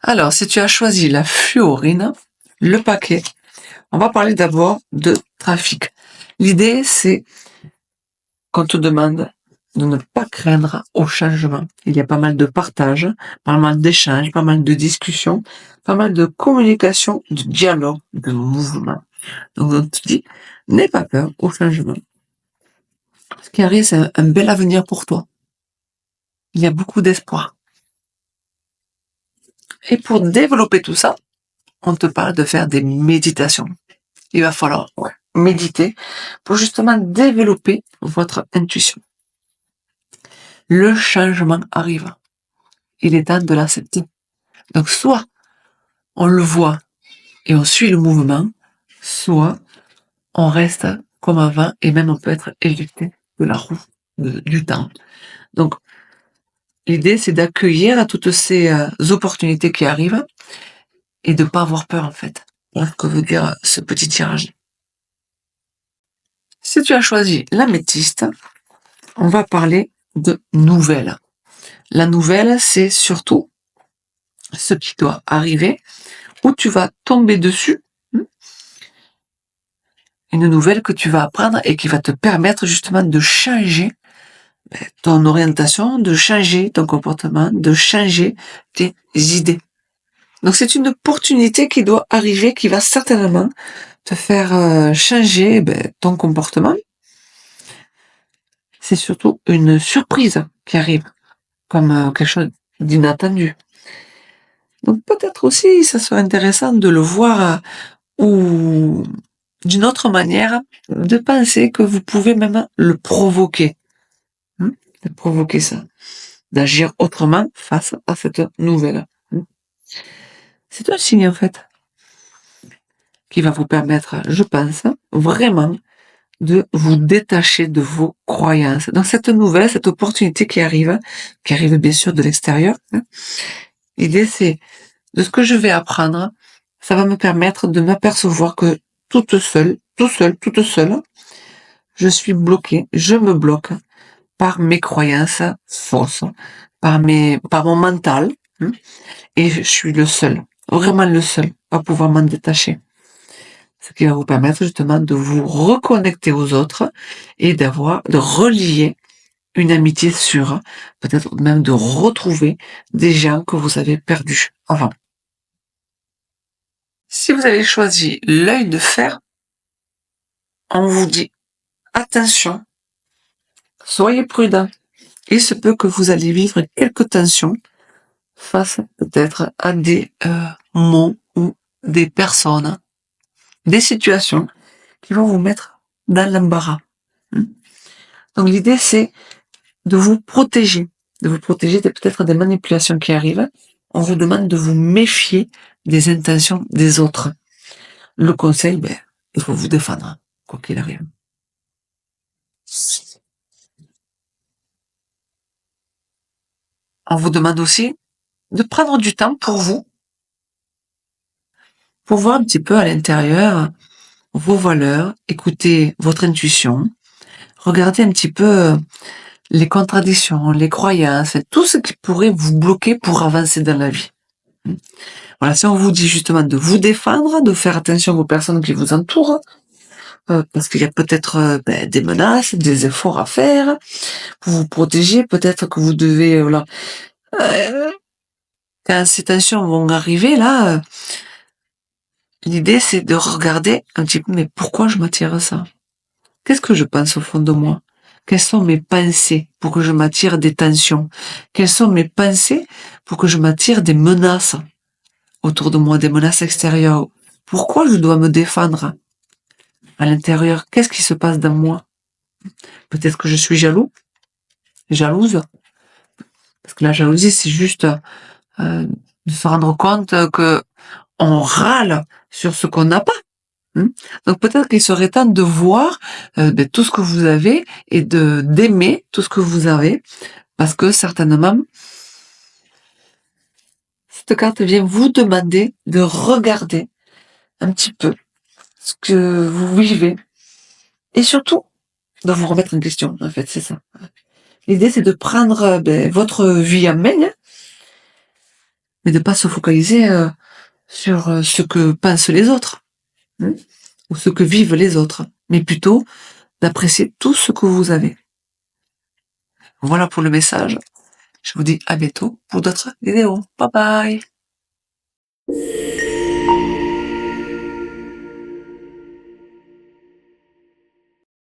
Alors, si tu as choisi la fluorine, le paquet, on va parler d'abord de trafic. L'idée, c'est qu'on te demande de ne pas craindre au changement. Il y a pas mal de partage, pas mal d'échanges, pas mal de discussions, pas mal de communication, de dialogue, de mouvement. Donc, on te dit, n'aie pas peur au changement. Ce qui arrive, c'est un bel avenir pour toi. Il y a beaucoup d'espoir. Et pour développer tout ça, on te parle de faire des méditations. Il va falloir méditer pour justement développer votre intuition. Le changement arrive. Il est temps de l'accepter. Donc soit on le voit et on suit le mouvement, soit on reste comme avant et même on peut être éjecté de la roue du temps. Donc l'idée c'est d'accueillir toutes ces opportunités qui arrivent et de ne pas avoir peur en fait. Voilà ce que veut dire ce petit tirage. Si tu as choisi l'améthyste, on va parler de nouvelles. La nouvelle, c'est surtout ce qui doit arriver, où tu vas tomber dessus, une nouvelle que tu vas apprendre et qui va te permettre justement de changer ton orientation, de changer ton comportement, de changer tes idées. Donc c'est une opportunité qui doit arriver, qui va certainement te faire changer ton comportement. C'est surtout une surprise qui arrive, comme quelque chose d'inattendu. Donc peut-être aussi, ça serait intéressant de le voir ou d'une autre manière, de penser que vous pouvez même le provoquer. De provoquer ça. D'agir autrement face à cette nouvelle. C'est un signe en fait qui va vous permettre, je pense, vraiment de vous détacher de vos croyances. Dans cette nouvelle, cette opportunité qui arrive bien sûr de l'extérieur, l'idée c'est de ce que je vais apprendre, ça va me permettre de m'apercevoir que toute seule, toute seule, je suis bloquée, je me bloque par mes croyances fausses, par mon mental, et je suis le seul, vraiment le seul, à pouvoir m'en détacher. Ce qui va vous permettre justement de vous reconnecter aux autres et de relier une amitié sûre, peut-être même de retrouver des gens que vous avez perdus avant. Si vous avez choisi l'œil de fer, on vous dit attention, soyez prudent. Il se peut que vous allez vivre quelques tensions face peut-être à des mots ou des personnes, des situations qui vont vous mettre dans l'embarras. Donc l'idée c'est de vous protéger peut-être des manipulations qui arrivent. On vous demande de vous méfier des intentions des autres. Le conseil, il faut vous défendre, quoi qu'il arrive. On vous demande aussi de prendre du temps pour vous, pour voir un petit peu à l'intérieur vos valeurs, écouter votre intuition, regardez un petit peu les contradictions, les croyances, tout ce qui pourrait vous bloquer pour avancer dans la vie. Voilà, si on vous dit justement de vous défendre, de faire attention aux personnes qui vous entourent, parce qu'il y a peut-être des menaces, des efforts à faire pour vous protéger, peut-être que vous devez, quand ces tensions vont arriver là, l'idée c'est de regarder un petit peu, mais pourquoi je m'attire ça? Qu'est-ce que je pense au fond de moi? Quelles sont mes pensées pour que je m'attire des tensions? Quelles sont mes pensées pour que je m'attire des menaces autour de moi, des menaces extérieures? Pourquoi je dois me défendre à l'intérieur? Qu'est-ce qui se passe dans moi? Peut-être que je suis jalouse, parce que la jalousie, c'est juste de se rendre compte que on râle sur ce qu'on n'a pas. Donc peut-être qu'il serait temps de voir tout ce que vous avez et d'aimer tout ce que vous avez, parce que certainement, cette carte vient vous demander de regarder un petit peu ce que vous vivez et surtout de vous remettre en question, en fait, c'est ça. L'idée, c'est de prendre votre vie en main mais de pas se focaliser sur ce que pensent les autres, hein, ou ce que vivent les autres, mais plutôt d'apprécier tout ce que vous avez. Voilà pour le message. Je vous dis à bientôt pour d'autres vidéos. Bye bye!